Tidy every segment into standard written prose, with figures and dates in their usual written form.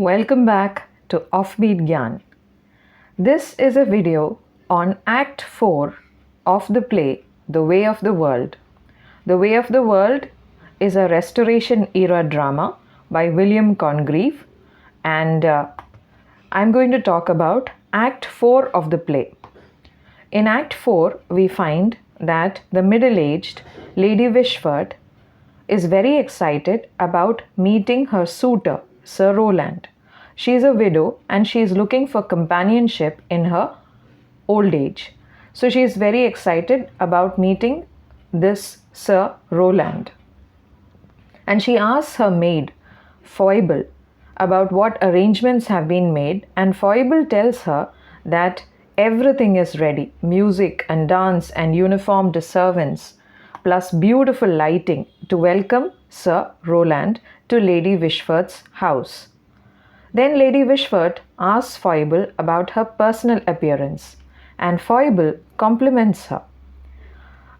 Welcome back to OFFBEAT GYAN. This is a video on Act 4 of the play The Way of the World. The Way of the World is a Restoration era drama by William Congreve, and I'm going to talk about Act 4 of the play. In Act 4, we find that the middle-aged Lady Wishfort is very excited about meeting her suitor, Sir Rowland. She is a widow and she is looking for companionship in her old age. So she is very excited about meeting this Sir Rowland. And she asks her maid, Foible, about what arrangements have been made, and Foible tells her that everything is ready, music and dance and uniformed servants, plus beautiful lighting to welcome Sir Rowland to Lady Wishfort's house. Then Lady Wishfort asks Foible about her personal appearance, and Foible compliments her.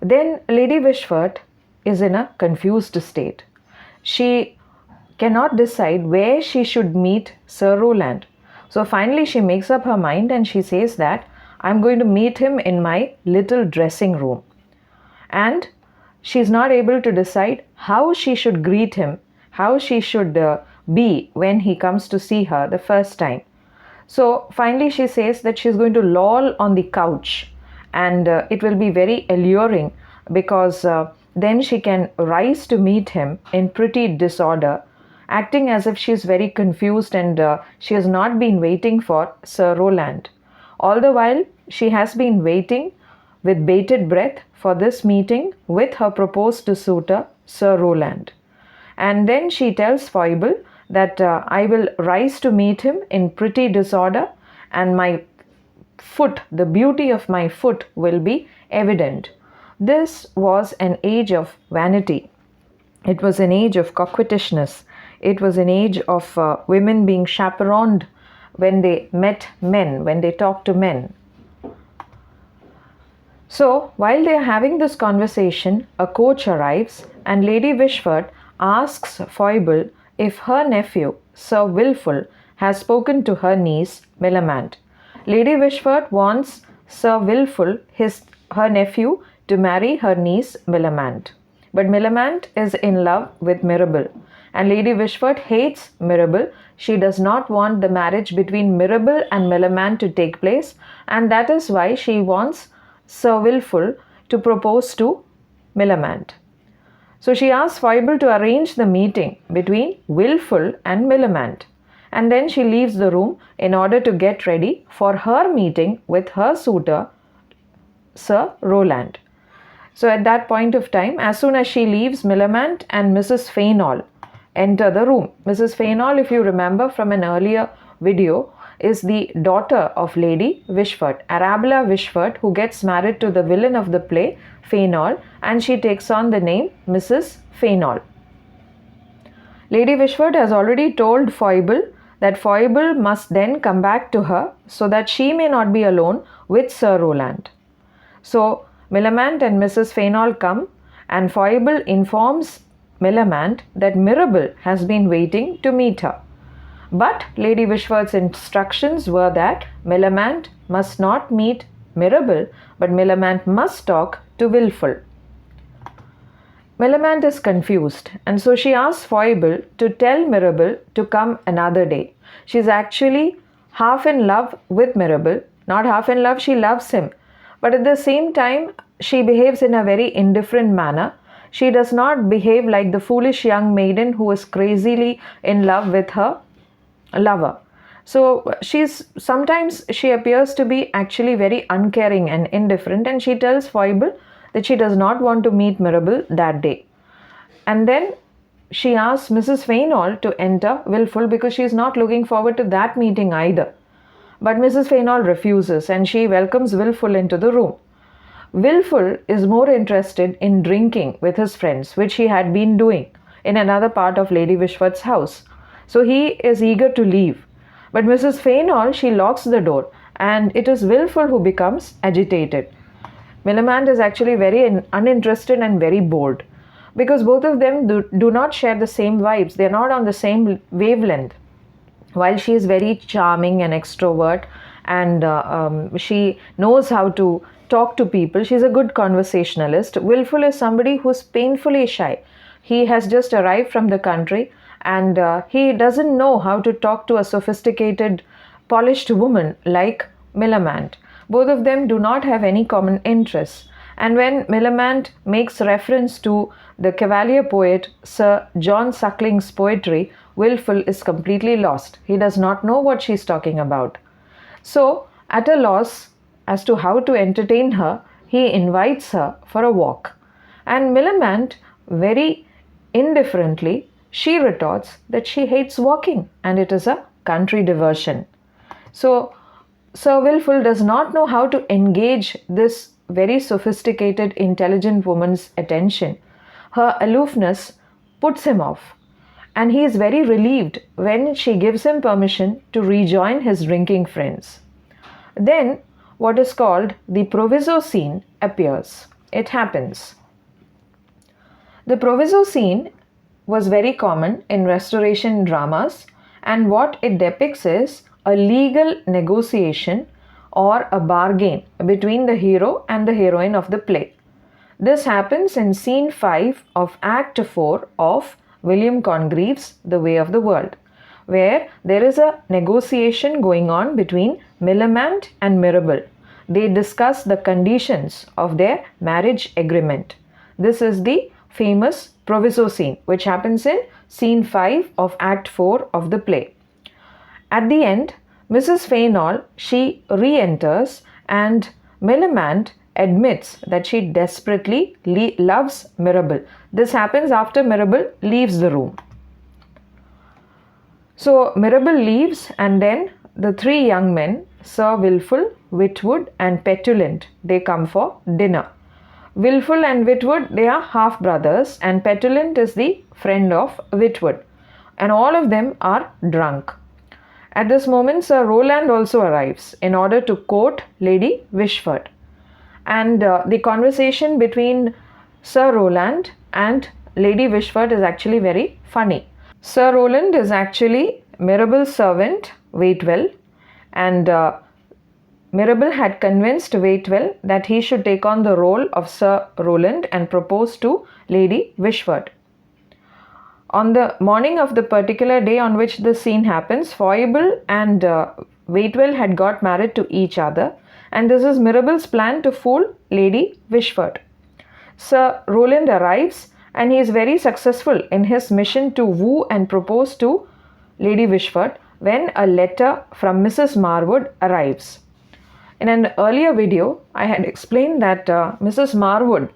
Then Lady Wishfort is in a confused state. She cannot decide where she should meet Sir Rowland. So finally she makes up her mind and she says that I'm going to meet him in my little dressing room. And she's not able to decide how she should greet him, how she should be when he comes to see her the first time. So finally she says that she's going to loll on the couch, and it will be very alluring because then she can rise to meet him in pretty disorder, acting as if she's very confused and she has not been waiting for Sir Rowland. All the while she has been waiting with bated breath for this meeting with her proposed suitor, Sir Rowland. And then she tells Foible that I will rise to meet him in pretty disorder, and my foot, the beauty of my foot, will be evident. This was an age of vanity. It was an age of coquettishness. It was an age of women being chaperoned when they met men, when they talked to men. So, while they are having this conversation, a coach arrives and Lady Wishfort asks Foible if her nephew, Sir Wilful, has spoken to her niece, Millamant. Lady Wishfort wants Sir Wilful, her nephew, to marry her niece, Millamant. But Millamant is in love with Mirabell, and Lady Wishfort hates Mirabell. She does not want the marriage between Mirabell and Millamant to take place, and that is why she wants Sir Wilful to propose to Millamant. So she asks Foible to arrange the meeting between Wilful and Millamant, and then she leaves the room in order to get ready for her meeting with her suitor, Sir Rowland. So at that point of time, as soon as she leaves, Millamant and Mrs. Fainall enter the room. Mrs. Fainall, if you remember from an earlier video, is the daughter of Lady Wishfort, Arabella Wishfort, who gets married to the villain of the play, Fainall, and she takes on the name Mrs. Fainall. Lady Wishfort has already told Foible that Foible must then come back to her so that she may not be alone with Sir Rowland. So Millamant and Mrs. Fainall come, and Foible informs Millamant that Mirabell has been waiting to meet her. But Lady Wishfort's instructions were that Millamant must not meet Mirabell, but Millamant must talk to Wilful. Millamant is confused, and so she asks Foible to tell Mirabell to come another day. She's actually half in love with Mirabell, not half in love, she loves him. But at the same time, she behaves in a very indifferent manner. She does not behave like the foolish young maiden who is crazily in love with her lover. So sometimes she appears to be actually very uncaring and indifferent, and she tells Foible that she does not want to meet Mirabell that day. And then she asks Mrs. Fainall to enter Wilful because she is not looking forward to that meeting either. But Mrs. Fainall refuses, and she welcomes Wilful into the room. Wilful is more interested in drinking with his friends, which he had been doing in another part of Lady Wishfort's house. So he is eager to leave. But Mrs. Fainall, she locks the door, and it is Wilful who becomes agitated. Millamant is actually very uninterested and very bored because both of them do not share the same vibes. They are not on the same wavelength. While she is very charming and extrovert, and she knows how to talk to people, she's a good conversationalist. Willful is somebody who's painfully shy. He has just arrived from the country, and he doesn't know how to talk to a sophisticated, polished woman like Millamant. Both of them do not have any common interests. And when Millamant makes reference to the Cavalier poet Sir John Suckling's poetry, Wilful is completely lost. He does not know what she's talking about. So, at a loss as to how to entertain her, he invites her for a walk. And Millamant, very indifferently, she retorts that she hates walking and it is a country diversion. So, Sir Wilful does not know how to engage this very sophisticated, intelligent woman's attention. Her aloofness puts him off, and he is very relieved when she gives him permission to rejoin his drinking friends. Then, what is called the proviso scene appears. It happens. The proviso scene was very common in Restoration dramas, and what it depicts is a legal negotiation or a bargain between the hero and the heroine of the play. This happens in scene 5 of Act 4 of William Congreve's The Way of the World, where there is a negotiation going on between Millamant and Mirabell. They discuss the conditions of their marriage agreement. This is the famous proviso scene, which happens in scene 5 of Act 4 of the play. At the end, Mrs. Fainall, she re-enters, and Millamant admits that she desperately loves Mirabell. This happens after Mirabell leaves the room. So Mirabell leaves, and then the three young men, Sir Wilful, Witwoud and Petulant, they come for dinner. Wilful and Witwoud, they are half brothers, and Petulant is the friend of Witwoud, and all of them are drunk. At this moment, Sir Rowland also arrives in order to court Lady Wishford. And the conversation between Sir Rowland and Lady Wishford is actually very funny. Sir Rowland is actually Mirabell's servant, Waitwell, and Mirabell had convinced Waitwell that he should take on the role of Sir Rowland and propose to Lady Wishford. On the morning of the particular day on which the scene happens, Foible and Waitwell had got married to each other, and this is Mirabell's plan to fool Lady Wishford. Sir Rowland arrives, and he is very successful in his mission to woo and propose to Lady Wishford when a letter from Mrs. Marwood arrives. In an earlier video, I had explained that Mrs. Marwood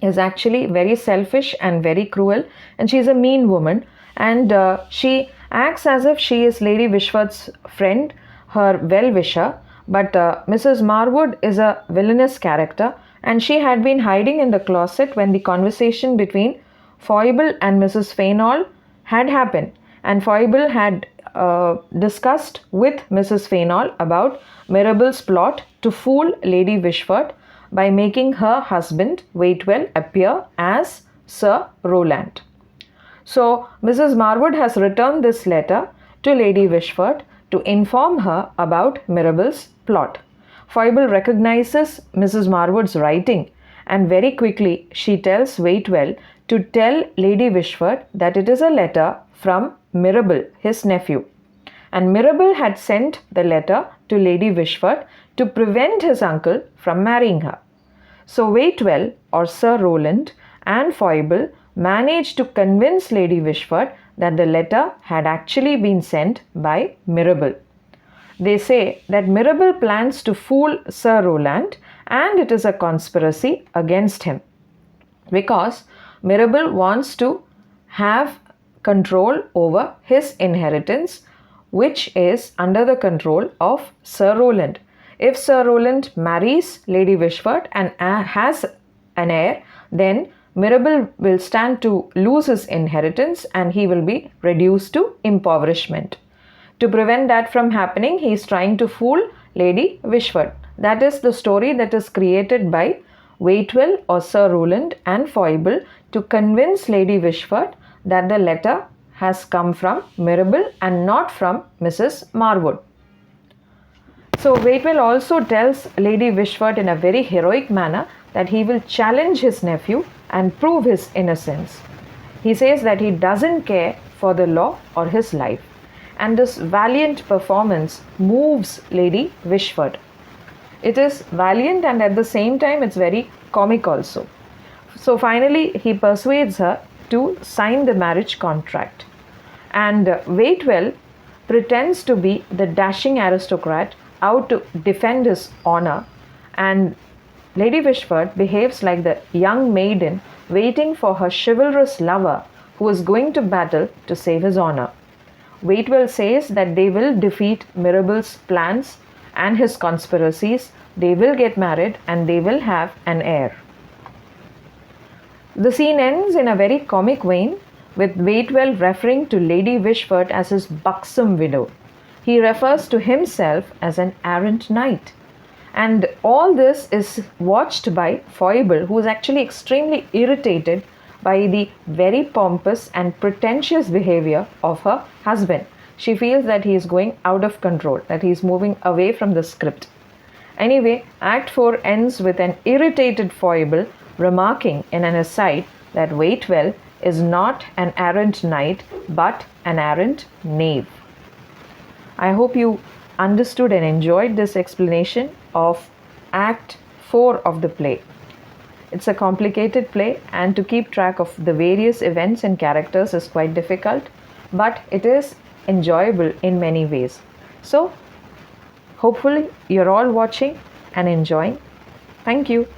is actually very selfish and very cruel, and she is a mean woman, and she acts as if she is Lady Wishford's friend, her well-wisher, but Mrs. Marwood is a villainous character, and she had been hiding in the closet when the conversation between Foible and Mrs. Fainall had happened, and Foible had discussed with Mrs. Fainall about Mirabell's plot to fool Lady Wishford by making her husband Waitwell appear as Sir Rowland. So Mrs. Marwood has returned this letter to Lady Wishford to inform her about Mirabell's plot. Foible recognizes Mrs. Marwood's writing, and very quickly she tells Waitwell to tell Lady Wishford that it is a letter from Mirabell, his nephew. And Mirabell had sent the letter to Lady Wishford to prevent his uncle from marrying her. So Waitwell, or Sir Rowland, and Foible managed to convince Lady Wishford that the letter had actually been sent by Mirabell. They say that Mirabell plans to fool Sir Rowland, and it is a conspiracy against him, because Mirabell wants to have control over his inheritance, which is under the control of Sir Rowland. If Sir Rowland marries Lady Wishford and has an heir, then Mirabell will stand to lose his inheritance and he will be reduced to impoverishment. To prevent that from happening, he is trying to fool Lady Wishford. That is the story that is created by Waitwell or Sir Rowland and Foible to convince Lady Wishford that the letter has come from Mirabell and not from Mrs. Marwood. So Waitwell also tells Lady Wishfort in a very heroic manner that he will challenge his nephew and prove his innocence. He says that he doesn't care for the law or his life, and this valiant performance moves Lady Wishfort. It is valiant and at the same time it's very comic also. So finally he persuades her to sign the marriage contract, and Waitwell pretends to be the dashing aristocrat out to defend his honor, and Lady Wishfort behaves like the young maiden waiting for her chivalrous lover who is going to battle to save his honor. Waitwell says that they will defeat Mirabell's plans and his conspiracies, they will get married and they will have an heir. The scene ends in a very comic vein with Waitwell referring to Lady Wishfort as his buxom widow. He refers to himself as an errant knight. And all this is watched by Foible, who is actually extremely irritated by the very pompous and pretentious behavior of her husband. She feels that he is going out of control, that he is moving away from the script. Anyway, Act 4 ends with an irritated Foible remarking in an aside that Waitwell is not an errant knight but an errant knave. I hope you understood and enjoyed this explanation of Act 4 of the play. It's a complicated play, and to keep track of the various events and characters is quite difficult, but it is enjoyable in many ways. So, hopefully you're all watching and enjoying. Thank you.